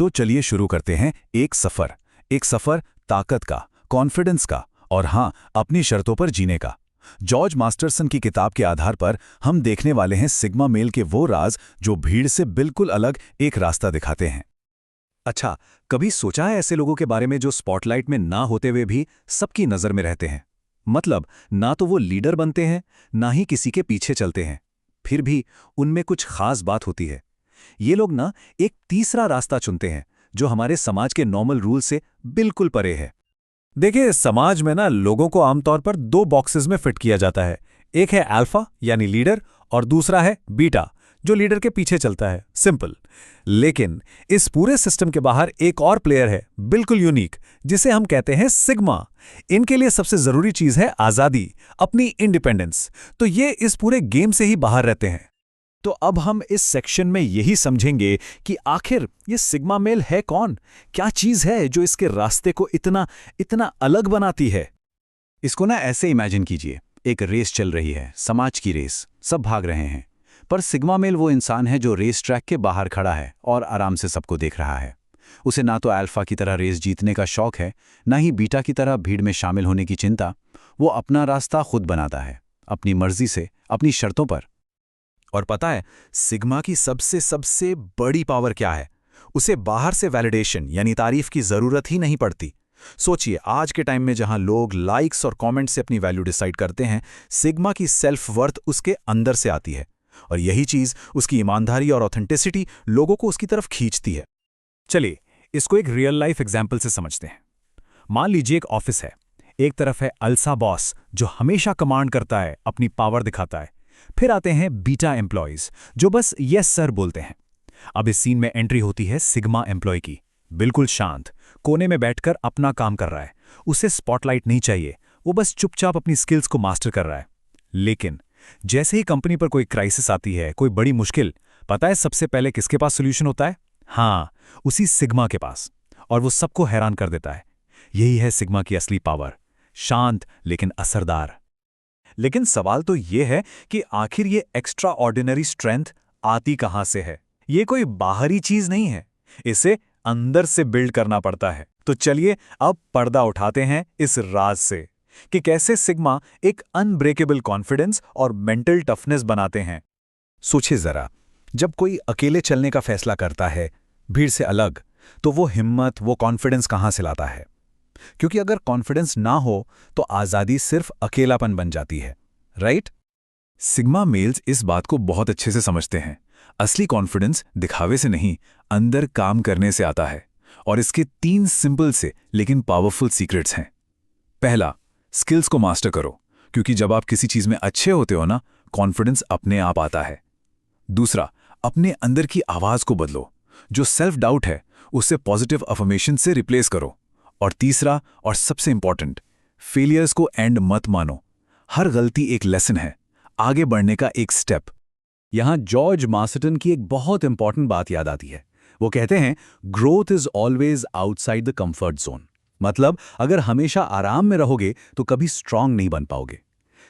तो चलिए शुरू करते हैं एक सफर ताकत का, कॉन्फिडेंस का और हाँ, अपनी शर्तों पर जीने का। जॉर्ज मास्टरसन की किताब के आधार पर हम देखने वाले हैं सिग्मा मेल के वो राज जो भीड़ से बिल्कुल अलग एक रास्ता दिखाते हैं। अच्छा, कभी सोचा है ऐसे लोगों के बारे में जो स्पॉटलाइट में ना होते हुए भी सबकी नज़र में रहते हैं? मतलब ना तो वो लीडर बनते हैं, ना ही किसी के पीछे चलते हैं, फिर भी उनमें कुछ खास बात होती है। ये लोग ना एक तीसरा रास्ता चुनते हैं जो हमारे समाज के नॉर्मल रूल से बिल्कुल परे है। देखिए, समाज में ना लोगों को आमतौर पर दो बॉक्सेस में फिट किया जाता है। एक है अल्फा यानी लीडर और दूसरा है बीटा जो लीडर के पीछे चलता है। सिंपल। लेकिन इस पूरे सिस्टम के बाहर एक और प्लेयर है, बिल्कुल यूनिक, जिसे हम कहते हैं सिग्मा। इनके लिए सबसे जरूरी चीज है आजादी, अपनी इंडिपेंडेंस। तो ये इस पूरे गेम से ही बाहर रहते हैं। तो अब हम इस सेक्शन में यही समझेंगे कि आखिर ये सिग्मा मेल है कौन, क्या चीज है जो इसके रास्ते को इतना इतना अलग बनाती है। इसको ना ऐसे इमेजिन कीजिए, एक रेस चल रही है, समाज की रेस, सब भाग रहे हैं, पर सिग्मा मेल वो इंसान है जो रेस ट्रैक के बाहर खड़ा है और आराम से सबको देख रहा है। उसे ना तो अल्फा की तरह रेस जीतने का शौक है, ना ही बीटा की तरह भीड़ में शामिल होने की चिंता। वो अपना रास्ता खुद बनाता है, अपनी मर्जी से, अपनी शर्तों पर। और पता है सिग्मा की सबसे सबसे बड़ी पावर क्या है? उसे बाहर से वैलिडेशन यानी तारीफ की जरूरत ही नहीं पड़ती। सोचिए, आज के टाइम में जहां लोग लाइक्स और कमेंट्स से अपनी वैल्यू डिसाइड करते हैं, सिग्मा की सेल्फ वर्थ उसके अंदर से आती है। और यही चीज, उसकी ईमानदारी और ऑथेंटिसिटी, लोगों को उसकी तरफ खींचती है। चलिए इसको एक रियल लाइफ एग्जाम्पल से समझते हैं। मान लीजिए एक ऑफिस है, एक तरफ है अल्सा बॉस जो हमेशा कमांड करता है, अपनी पावर दिखाता है। फिर आते हैं बीटा एम्प्लॉयज जो बस यस सर बोलते हैं। अब इस सीन में एंट्री होती है सिग्मा एम्प्लॉय की, बिल्कुल शांत, कोने में बैठकर अपना काम कर रहा है। उसे स्पॉटलाइट नहीं चाहिए, वो बस चुपचाप अपनी स्किल्स को मास्टर कर रहा है। लेकिन जैसे ही कंपनी पर कोई क्राइसिस आती है, कोई बड़ी मुश्किल, पता है सबसे पहले किसके पास सोल्यूशन होता है? हाँ, उसी सिग्मा के पास। और वो सबको हैरान कर देता है। यही है सिग्मा की असली पावर, शांत लेकिन असरदार। लेकिन सवाल तो ये है कि आखिर ये एक्स्ट्रा ऑर्डिनरी स्ट्रेंथ आती कहां से है? ये कोई बाहरी चीज नहीं है, इसे अंदर से बिल्ड करना पड़ता है। तो चलिए अब पर्दा उठाते हैं इस राज से कि कैसे सिग्मा एक अनब्रेकेबल कॉन्फिडेंस और मेंटल टफनेस बनाते हैं। सोचिए जरा, जब कोई अकेले चलने का फैसला करता है, भीड़ से अलग, तो वो हिम्मत, वो कॉन्फिडेंस कहां से लाता है? क्योंकि अगर कॉन्फिडेंस ना हो तो आजादी सिर्फ अकेलापन बन जाती है, राइट? सिग्मा मेल्स इस बात को बहुत अच्छे से समझते हैं। असली कॉन्फिडेंस दिखावे से नहीं, अंदर काम करने से आता है। और इसके 3 सिंपल से लेकिन पावरफुल सीक्रेट्स हैं। पहला, स्किल्स को मास्टर करो, क्योंकि जब आप किसी चीज में अच्छे होते हो ना, कॉन्फिडेंस अपने आप आता है। दूसरा, अपने अंदर की आवाज को बदलो, जो सेल्फ डाउट है उसे पॉजिटिव अफर्मेशन से रिप्लेस करो। और तीसरा और सबसे इंपॉर्टेंट, फेलियर्स को एंड मत मानो, हर गलती एक लेसन है, आगे बढ़ने का एक स्टेप। यहां जॉर्ज मास्टरसन की एक बहुत इंपॉर्टेंट बात याद आती है। वो कहते हैं, growth is always outside the comfort zone. मतलब अगर हमेशा आराम में रहोगे तो कभी स्ट्रांग नहीं बन पाओगे।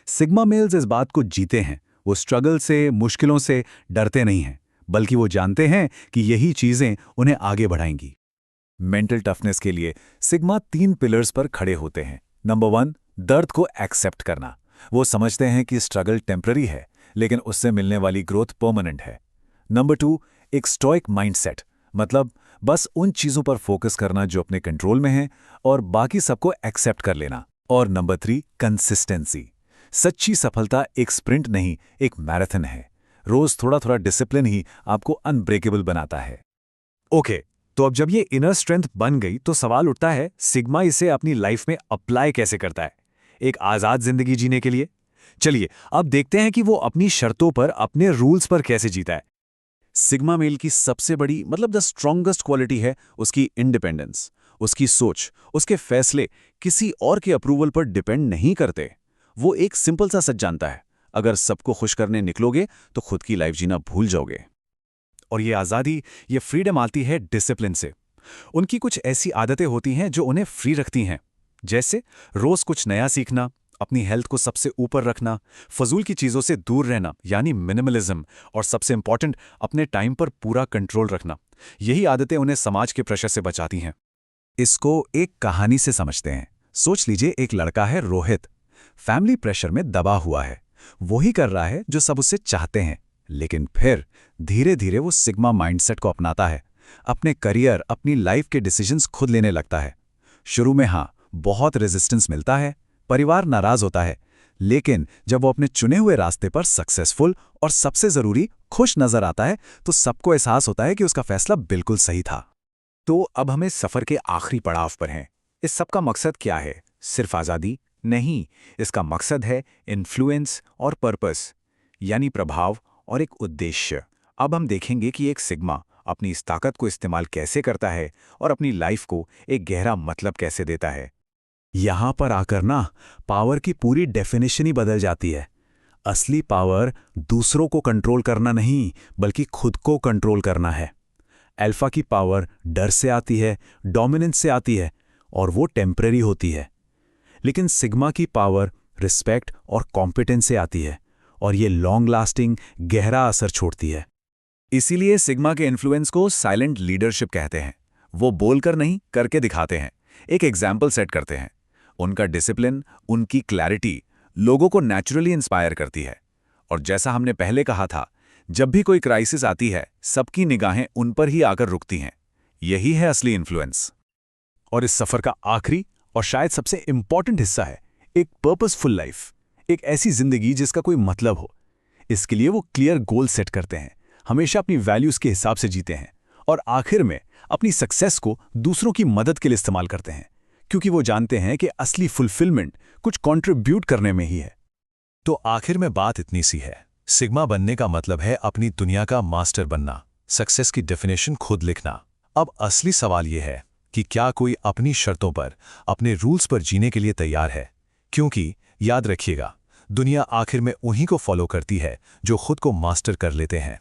सिग्मा मेल्स इस बात को जीते हैं। वो स्ट्रगल से, मुश्किलों से डरते नहीं हैं, बल्कि वो जानते हैं कि यही चीजें उन्हें आगे बढ़ाएंगी। मेंटल टफनेस के लिए सिग्मा 3 पिलर्स पर खड़े होते हैं। नंबर 1, दर्द को एक्सेप्ट करना। वो समझते हैं कि स्ट्रगल टेम्पररी है, लेकिन उससे मिलने वाली ग्रोथ परमानेंट है। नंबर 2, एक स्टोइक माइंडसेट, मतलब बस उन चीजों पर फोकस करना जो अपने कंट्रोल में है और बाकी सबको एक्सेप्ट कर लेना। और नंबर 3, कंसिस्टेंसी। सच्ची सफलता एक स्प्रिंट नहीं, एक मैराथन है। रोज थोड़ा थोड़ा डिसिप्लिन ही आपको अनब्रेकेबल बनाता है। ओके, तो अब जब ये इनर स्ट्रेंथ बन गई तो सवाल उठता है, सिग्मा इसे अपनी लाइफ में अप्लाई कैसे करता है एक आजाद जिंदगी जीने के लिए? चलिए अब देखते हैं कि वो अपनी शर्तों पर, अपने रूल्स पर कैसे जीता है। सिग्मा मेल की सबसे बड़ी, मतलब द स्ट्रॉन्गेस्ट क्वालिटी है उसकी इंडिपेंडेंस। उसकी सोच, उसके फैसले किसी और के अप्रूवल पर डिपेंड नहीं करते। वो एक सिंपल सा सच जानता है, अगर सबको खुश करने निकलोगे तो खुद की लाइफ जीना भूल जाओगे। और ये आज़ादी, ये फ्रीडम आती है डिसिप्लिन से। उनकी कुछ ऐसी आदतें होती हैं जो उन्हें फ्री रखती हैं, जैसे रोज कुछ नया सीखना, अपनी हेल्थ को सबसे ऊपर रखना, फजूल की चीज़ों से दूर रहना यानी मिनिमलिज्म, और सबसे इंपॉर्टेंट, अपने टाइम पर पूरा कंट्रोल रखना। यही आदतें उन्हें समाज के प्रेशर से बचाती हैं। इसको एक कहानी से समझते हैं। सोच लीजिए, एक लड़का है रोहित, फैमिली प्रेशर में दबा हुआ है। वही कर रहा है जो सब उससे चाहते हैं, लेकिन फिर धीरे धीरे वो सिग्मा माइंडसेट को अपनाता है। अपने करियर, अपनी लाइफ के डिसीजंस खुद लेने लगता है। शुरू में हाँ, बहुत रेजिस्टेंस मिलता है, परिवार नाराज होता है, लेकिन जब वो अपने चुने हुए रास्ते पर सक्सेसफुल और सबसे जरूरी खुश नजर आता है, तो सबको एहसास होता है कि उसका फैसला बिल्कुल सही था। तो अब हमें सफर के आखिरी पड़ाव पर हैं। इस सब का मकसद क्या है? सिर्फ आज़ादी नहीं, इसका मकसद है इन्फ्लुएंस और पर्पस, यानी प्रभाव और एक उद्देश्य। अब हम देखेंगे कि एक सिग्मा अपनी इस ताकत को इस्तेमाल कैसे करता है और अपनी लाइफ को एक गहरा मतलब कैसे देता है। यहां पर आकर ना, पावर की पूरी डेफिनेशन ही बदल जाती है। असली पावर दूसरों को कंट्रोल करना नहीं, बल्कि खुद को कंट्रोल करना है। अल्फा की पावर डर से आती है, डोमिनेंस से आती है, और वो टेम्परेरी होती है। लेकिन सिग्मा की पावर रिस्पेक्ट और कॉम्पिटेंस से आती है, और ये लॉन्ग लास्टिंग गहरा असर छोड़ती है। इसीलिए सिग्मा के इन्फ्लुएंस को साइलेंट लीडरशिप कहते हैं। वो बोलकर नहीं, करके दिखाते हैं, एक एग्जाम्पल सेट करते हैं। उनका डिसिप्लिन, उनकी क्लैरिटी लोगों को नेचुरली इंस्पायर करती है। और जैसा हमने पहले कहा था, जब भी कोई क्राइसिस आती है, सबकी निगाहें उन पर ही आकर रुकती हैं। यही है असली इन्फ्लुएंस। और इस सफर का आखिरी और शायद सबसे इंपॉर्टेंट हिस्सा है एक पर्पसफुल लाइफ, एक ऐसी जिंदगी जिसका कोई मतलब हो। इसके लिए वो क्लियर गोल सेट करते हैं, हमेशा अपनी वैल्यूज के हिसाब से जीते हैं, और आखिर में अपनी सक्सेस को दूसरों की मदद के लिए इस्तेमाल करते हैं, क्योंकि वो जानते हैं कि असली फुलफिलमेंट कुछ कंट्रीब्यूट करने में ही है। तो आखिर में बात इतनी सी है, सिग्मा बनने का मतलब है अपनी दुनिया का मास्टर बनना, सक्सेस की डेफिनेशन खुद लिखना। अब असली सवाल यह है कि क्या कोई अपनी शर्तों पर, अपने रूल्स पर जीने के लिए तैयार है? क्योंकि याद रखिएगा, दुनिया आखिर में उन्हीं को फॉलो करती है जो खुद को मास्टर कर लेते हैं।